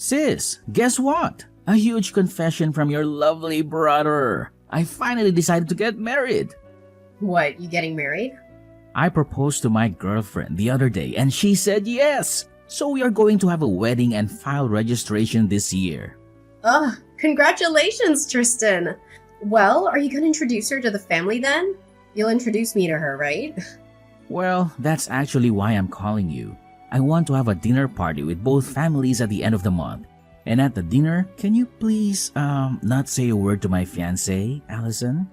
Sis, guess what? A huge confession from your lovely brother. I finally decided to get married. What, you getting married? I proposed to my girlfriend the other day and she said yes. So we are going to have a wedding and file registration this year. Ugh, congratulations, Tristan. Well, are you going to introduce her to the family then? You'll introduce me to her, right? Well, that's actually why I'm calling you. I want to have a dinner party with both families at the end of the month. And at the dinner, can you please, not say a word to my fiancée, Allison?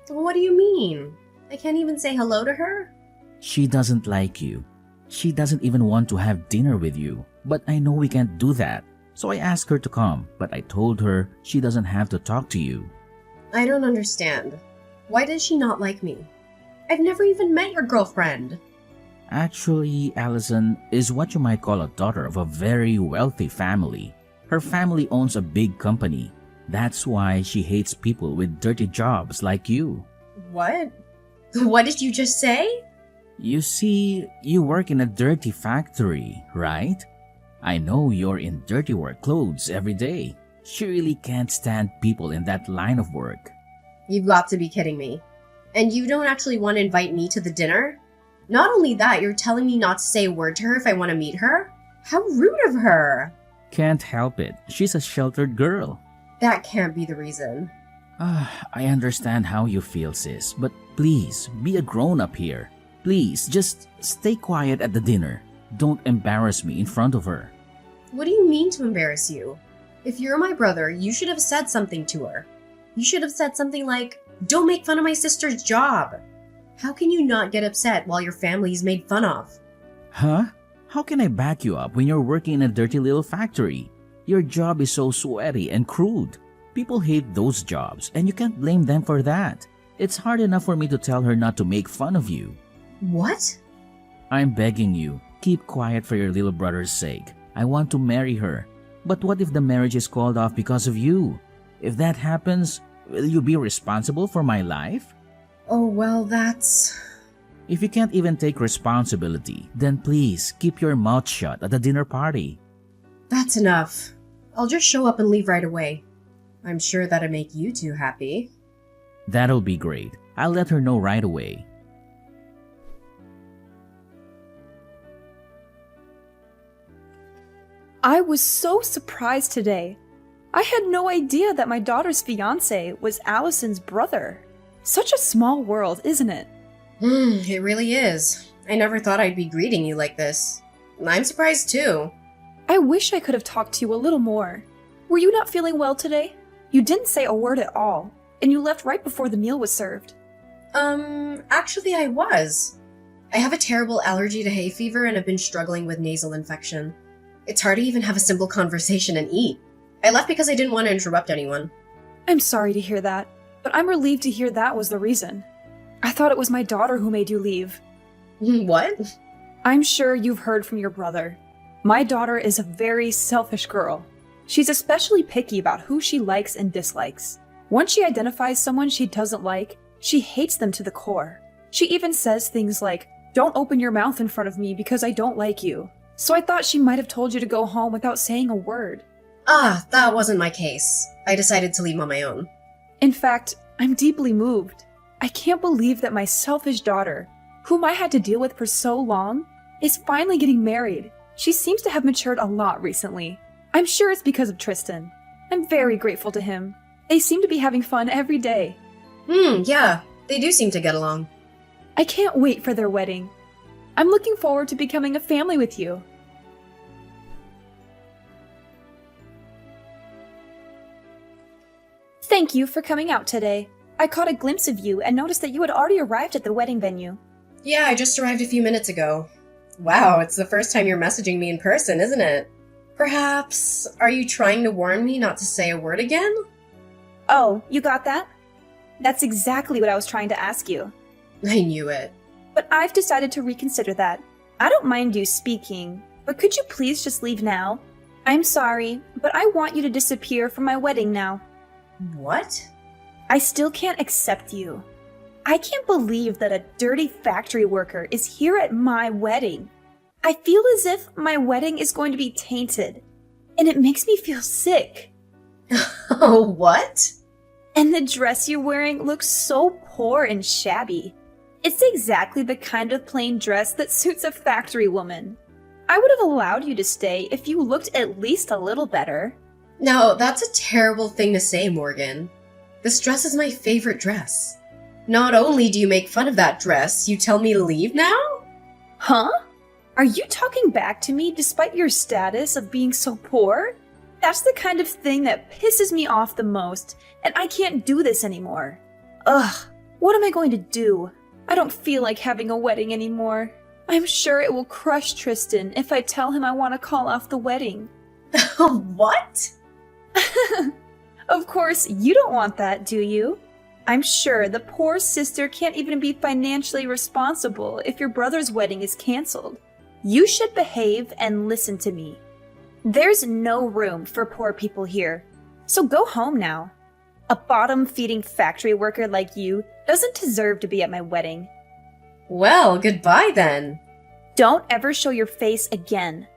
What do you mean? I can't even say hello to her? She doesn't like you. She doesn't even want to have dinner with you. But I know we can't do that. So I asked her to come, but I told her she doesn't have to talk to you. I don't understand. Why does she not like me? I've never even met your girlfriend. Actually, Allison is what you might call a daughter of a very wealthy family. Her family owns a big company. That's why she hates people with dirty jobs like you. What? What did you just say? You see, you work in a dirty factory, right? I know you're in dirty work clothes every day. She really can't stand people in that line of work. You've got to be kidding me. And you don't actually want to invite me to the dinner? Not only that, you're telling me not to say a word to her if I want to meet her? How rude of her! Can't help it. She's a sheltered girl. That can't be the reason. I understand how you feel, sis, but please, be a grown-up here. Please, just stay quiet at the dinner. Don't embarrass me in front of her. What do you mean to embarrass you? If you're my brother, you should have said something to her. You should have said something like, "Don't make fun of my sister's job." How can you not get upset while your family is made fun of? Huh? How can I back you up when you're working in a dirty little factory? Your job is so sweaty and crude. People hate those jobs, and you can't blame them for that. It's hard enough for me to tell her not to make fun of you. What? I'm begging you, keep quiet for your little brother's sake. I want to marry her. But what if the marriage is called off because of you? If that happens, will you be responsible for my life? Oh, well, that's... If you can't even take responsibility, then please keep your mouth shut at the dinner party. That's enough. I'll just show up and leave right away. I'm sure that'll make you two happy. That'll be great. I'll let her know right away. I was so surprised today. I had no idea that my daughter's fiancé was Allison's brother. Such a small world, isn't it? It really is. I never thought I'd be greeting you like this. I'm surprised too. I wish I could have talked to you a little more. Were you not feeling well today? You didn't say a word at all, and you left right before the meal was served. Actually I was. I have a terrible allergy to hay fever and have been struggling with nasal infection. It's hard to even have a simple conversation and eat. I left because I didn't want to interrupt anyone. I'm sorry to hear that, but I'm relieved to hear that was the reason. I thought it was my daughter who made you leave. What? I'm sure you've heard from your brother. My daughter is a very selfish girl. She's especially picky about who she likes and dislikes. Once she identifies someone she doesn't like, she hates them to the core. She even says things like, "Don't open your mouth in front of me because I don't like you." So I thought she might have told you to go home without saying a word. That wasn't my case. I decided to leave on my own. In fact, I'm deeply moved. I can't believe that my selfish daughter, whom I had to deal with for so long, is finally getting married. She seems to have matured a lot recently. I'm sure it's because of Tristan. I'm very grateful to him. They seem to be having fun every day. Yeah, they do seem to get along. I can't wait for their wedding. I'm looking forward to becoming a family with you. Thank you for coming out today. I caught a glimpse of you and noticed that you had already arrived at the wedding venue. Yeah, I just arrived a few minutes ago. Wow, it's the first time you're messaging me in person, isn't it? Perhaps, are you trying to warn me not to say a word again? Oh, you got that? That's exactly what I was trying to ask you. I knew it. But I've decided to reconsider that. I don't mind you speaking, but could you please just leave now? I'm sorry, but I want you to disappear from my wedding now. What? I still can't accept you. I can't believe that a dirty factory worker is here at my wedding. I feel as if my wedding is going to be tainted. and it makes me feel sick. Oh, what? And the dress you're wearing looks so poor and shabby. It's exactly the kind of plain dress that suits a factory woman. I would have allowed you to stay if you looked at least a little better. No, that's a terrible thing to say, Morgan. This dress is my favorite dress. Not only do you make fun of that dress, you tell me to leave now? Huh? Are you talking back to me despite your status of being so poor? That's the kind of thing that pisses me off the most, and I can't do this anymore. Ugh, what am I going to do? I don't feel like having a wedding anymore. I'm sure it will crush Tristan if I tell him I want to call off the wedding. What? Of course, you don't want that, do you? I'm sure the poor sister can't even be financially responsible if your brother's wedding is canceled. You should behave and listen to me. There's no room for poor people here, so go home now. A bottom-feeding factory worker like you doesn't deserve to be at my wedding. Well, goodbye then. Don't ever show your face again.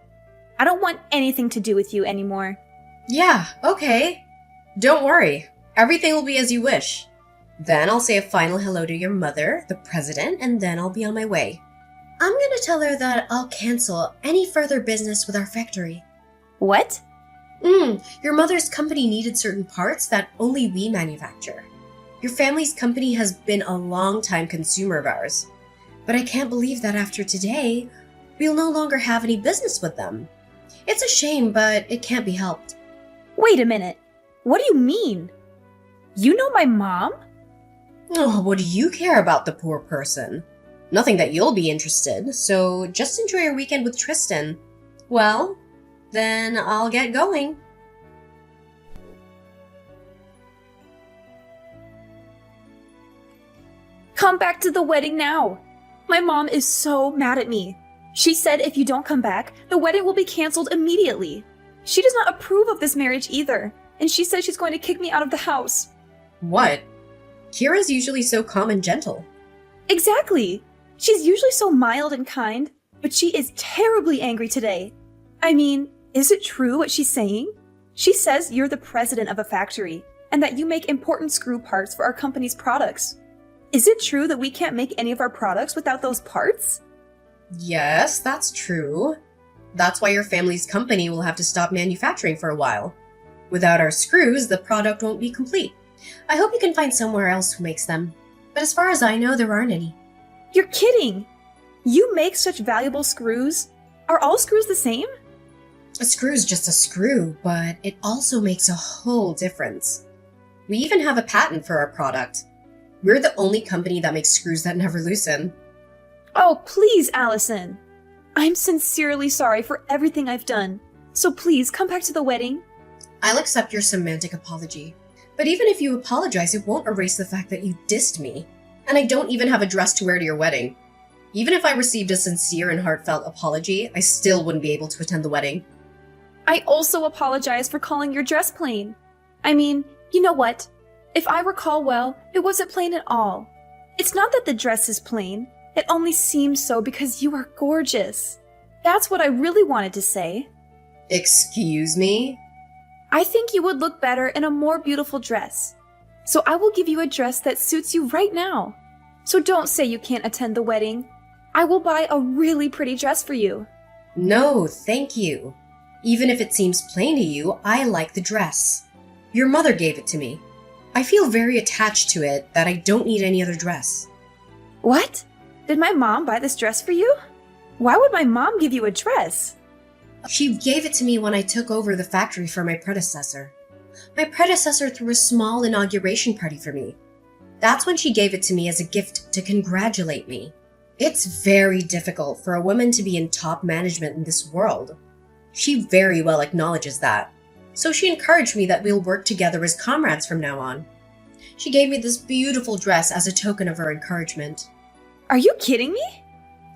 I don't want anything to do with you anymore. Yeah, okay. Don't worry. Everything will be as you wish. Then I'll say a final hello to your mother, the president, and then I'll be on my way. I'm gonna tell her that I'll cancel any further business with our factory. What? Your mother's company needed certain parts that only we manufacture. Your family's company has been a long-time consumer of ours. But I can't believe that after today, we'll no longer have any business with them. It's a shame, but it can't be helped. Wait a minute. What do you mean? You know my mom? Oh, what do you care about the poor person? Nothing that you'll be interested, so just enjoy your weekend with Tristan. Well, then I'll get going. Come back to the wedding now. My mom is so mad at me. She said if you don't come back, the wedding will be canceled immediately. She does not approve of this marriage either, and she says she's going to kick me out of the house. What? Kira's usually so calm and gentle. Exactly. She's usually so mild and kind, but she is terribly angry today. I mean, is it true what she's saying? She says you're the president of a factory, and that you make important screw parts for our company's products. Is it true that we can't make any of our products without those parts? Yes, that's true. That's why your family's company will have to stop manufacturing for a while. Without our screws, the product won't be complete. I hope you can find somewhere else who makes them. But as far as I know, there aren't any. You're kidding! You make such valuable screws? Are all screws the same? A screw's just a screw, but it also makes a whole difference. We even have a patent for our product. We're the only company that makes screws that never loosen. Oh, please, Allison. I'm sincerely sorry for everything I've done. So please, come back to the wedding. I'll accept your semantic apology. But even if you apologize, it won't erase the fact that you dissed me. And I don't even have a dress to wear to your wedding. Even if I received a sincere and heartfelt apology, I still wouldn't be able to attend the wedding. I also apologize for calling your dress plain. I mean, you know what? If I recall well, it wasn't plain at all. It's not that the dress is plain. It only seems so because you are gorgeous. That's what I really wanted to say. Excuse me? I think you would look better in a more beautiful dress. So I will give you a dress that suits you right now. So don't say you can't attend the wedding. I will buy a really pretty dress for you. No, thank you. Even if it seems plain to you, I like the dress. Your mother gave it to me. I feel very attached to it that I don't need any other dress. What? Did my mom buy this dress for you? Why would my mom give you a dress? She gave it to me when I took over the factory for my predecessor. My predecessor threw a small inauguration party for me. That's when she gave it to me as a gift to congratulate me. It's very difficult for a woman to be in top management in this world. She very well acknowledges that. So she encouraged me that we'll work together as comrades from now on. She gave me this beautiful dress as a token of her encouragement. Are you kidding me?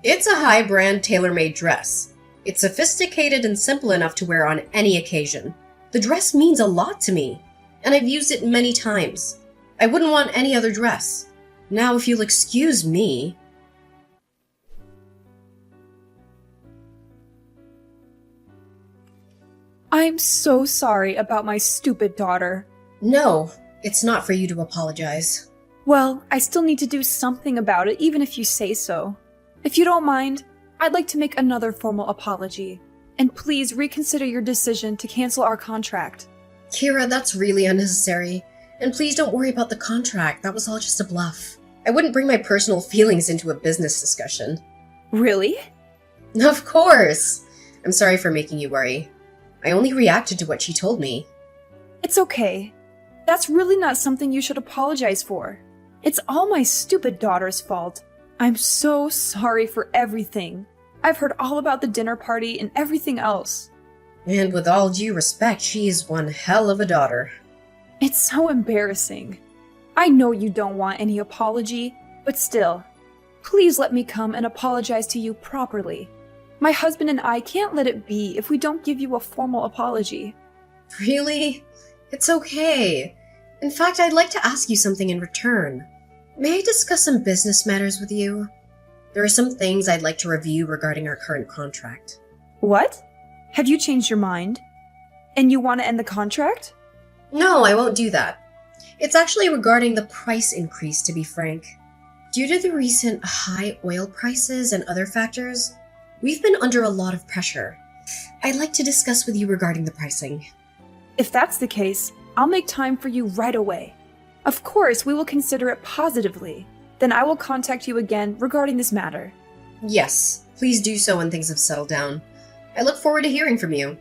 It's a high-brand tailor-made dress. It's sophisticated and simple enough to wear on any occasion. The dress means a lot to me, and I've used it many times. I wouldn't want any other dress. Now, if you'll excuse me... I'm so sorry about my stupid daughter. No, it's not for you to apologize. Well, I still need to do something about it, even if you say so. If you don't mind, I'd like to make another formal apology. And please reconsider your decision to cancel our contract. Kira, that's really unnecessary. And please don't worry about the contract. That was all just a bluff. I wouldn't bring my personal feelings into a business discussion. Really? Of course! I'm sorry for making you worry. I only reacted to what she told me. It's okay. That's really not something you should apologize for. It's all my stupid daughter's fault. I'm so sorry for everything. I've heard all about the dinner party and everything else. And with all due respect, she is one hell of a daughter. It's so embarrassing. I know you don't want any apology, but still, please let me come and apologize to you properly. My husband and I can't let it be if we don't give you a formal apology. Really? It's okay. In fact, I'd like to ask you something in return. May I discuss some business matters with you? There are some things I'd like to review regarding our current contract. What? Have you changed your mind? And you want to end the contract? No, I won't do that. It's actually regarding the price increase, to be frank. Due to the recent high oil prices and other factors, we've been under a lot of pressure. I'd like to discuss with you regarding the pricing. If that's the case, I'll make time for you right away. Of course, we will consider it positively. Then I will contact you again regarding this matter. Yes, please do so when things have settled down. I look forward to hearing from you.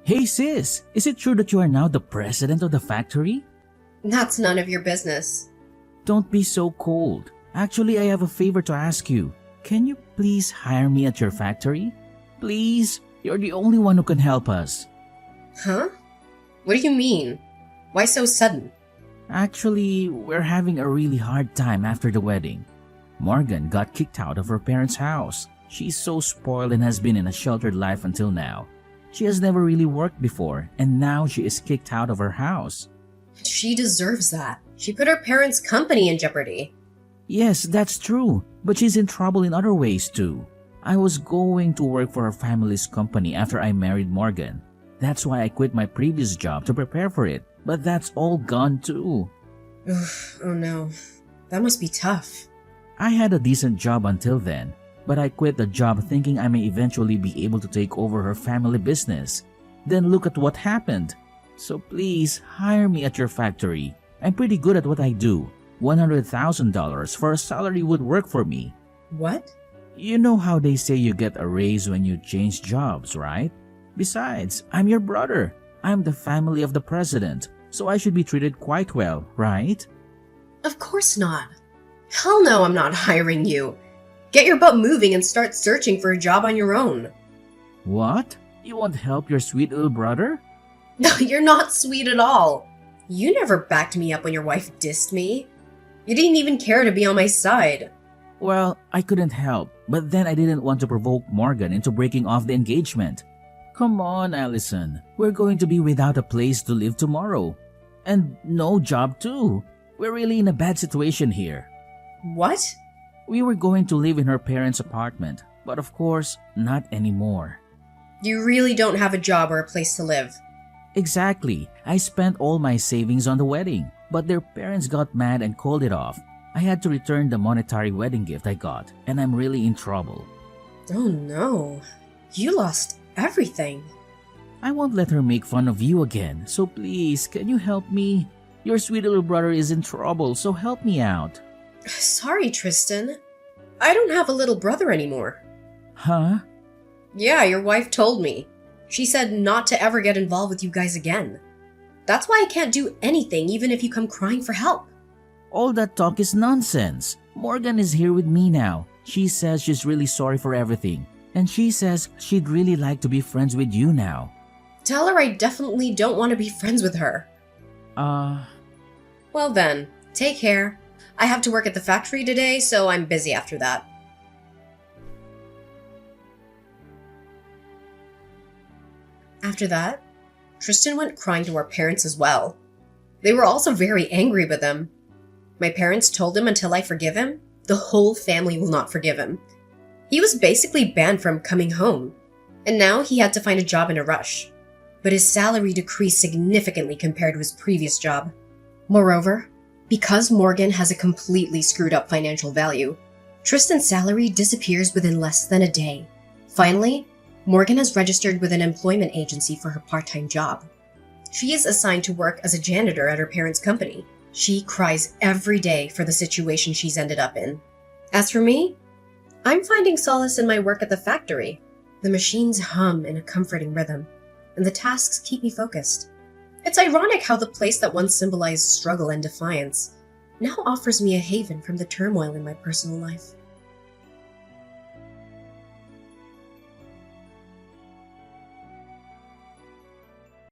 Hey sis, is it true that you are now the president of the factory? That's none of your business. Don't be so cold. Actually, I have a favor to ask you. Can you please hire me at your factory? Please, you're the only one who can help us. Huh? What do you mean? Why so sudden? Actually, we're having a really hard time after the wedding. Morgan got kicked out of her parents' house. She's so spoiled and has been in a sheltered life until now. She has never really worked before, and now she is kicked out of her house. She deserves that. She put her parents' company in jeopardy. Yes, that's true, but she's in trouble in other ways too. I was going to work for her family's company after I married Morgan. That's why I quit my previous job to prepare for it, but that's all gone too. Oof, oh no. That must be tough. I had a decent job until then, but I quit the job thinking I may eventually be able to take over her family business. Then look at what happened. So please, hire me at your factory. I'm pretty good at what I do. $100,000 for a salary would work for me. What? You know how they say you get a raise when you change jobs, right? Besides, I'm your brother. I'm the family of the president, so I should be treated quite well, right? Of course not. Hell no, I'm not hiring you. Get your butt moving and start searching for a job on your own. What? You won't help your sweet little brother? No, you're not sweet at all. You never backed me up when your wife dissed me. You didn't even care to be on my side. Well, I couldn't help, but then I didn't want to provoke Morgan into breaking off the engagement. Come on, Allison. We're going to be without a place to live tomorrow. And no job too. We're really in a bad situation here. What? We were going to live in her parents' apartment, but of course, not anymore. You really don't have a job or a place to live. Exactly. I spent all my savings on the wedding, but their parents got mad and called it off. I had to return the monetary wedding gift I got, and I'm really in trouble. Oh no. You lost everything. I won't let her make fun of you again, so please, can you help me? Your sweet little brother is in trouble, so help me out. Sorry, Tristan. I don't have a little brother anymore. Huh? Yeah, your wife told me. She said not to ever get involved with you guys again. That's why I can't do anything even if you come crying for help. All that talk is nonsense. Morgan is here with me now. She says she's really sorry for everything. And she says she'd really like to be friends with you now. Tell her I definitely don't want to be friends with her. Well then, take care. I have to work at the factory today, so I'm busy after that. After that, Tristan went crying to our parents as well. They were also very angry with him. My parents told him until I forgive him, The whole family will not forgive him. He was basically banned from coming home, and now he had to find a job in a rush. But his salary decreased significantly compared to his previous job. Moreover, because Morgan has a completely screwed up financial value, Tristan's salary disappears within less than a day. Finally, Morgan has registered with an employment agency for her part-time job. She is assigned to work as a janitor at her parents' company. She cries every day for the situation she's ended up in. As for me, I'm finding solace in my work at the factory. The machines hum in a comforting rhythm, and the tasks keep me focused. It's ironic how the place that once symbolized struggle and defiance now offers me a haven from the turmoil in my personal life.